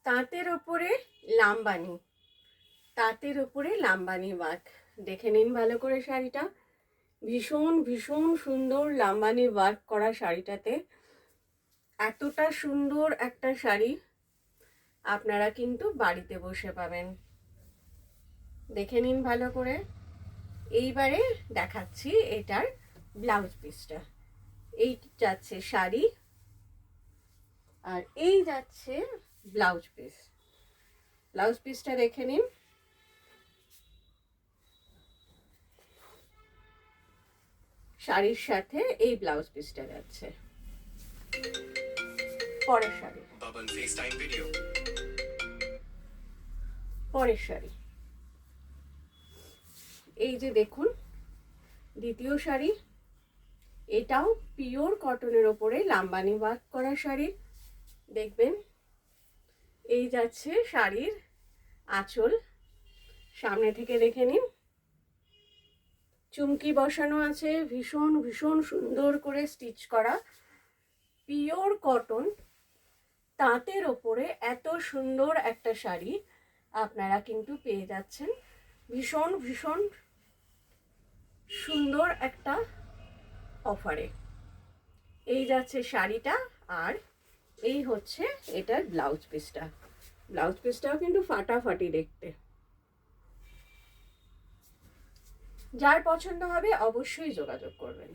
তাঁতের ওপরে লাম্বানি, তাঁতের ওপরে লাম্বানি ওয়ার্ক। দেখে নিন ভালো করে শাড়িটা, ভীষণ ভীষণ সুন্দর লাম্বানি ওয়ার্ক করা শাড়িটাতে। এতটা সুন্দর একটা শাড়ি আপনারা কিন্তু বাড়িতে বসে পাবেন। দেখে নিন ভালো করে। এইবারে দেখাচ্ছি এটার ব্লাউজ পিসটা। এই যাচ্ছে শাড়ি আর এই যাচ্ছে ব্লাউজ পিস। ব্লাউজ পিসটা দেখে নিন। শাড়ির সাথে এই ব্লাউজ পিসটা যাচ্ছে। পরের শাড়ি, পরের শাড়ি এই যে দেখুন, দ্বিতীয় শাড়ি। এটাও পিওর কটনের ওপরে লাম্বানি ওয়ার্ক করা শাড়ি। দেখবেন এই যাচ্ছে শাড়ির আঁচল, সামনে থেকে দেখে নিন। চুমকি বসানো আছে, ভীষণ ভীষণ সুন্দর করে স্টিচ করা, পিওর কটন তাঁতের ওপরে এত সুন্দর একটা শাড়ি আপনারা কিন্তু পেয়ে যাচ্ছেন ভীষণ ভীষণ সুন্দর একটা অফারে। এই যাচ্ছে শাড়িটা আর এই হচ্ছে এটার ব্লাউজ পিসটা। ব্লাউজ পিসটাও কিন্তু ফাটাফাটি দেখতে। যার পছন্দ হবে অবশ্যই যোগাযোগ করবেন।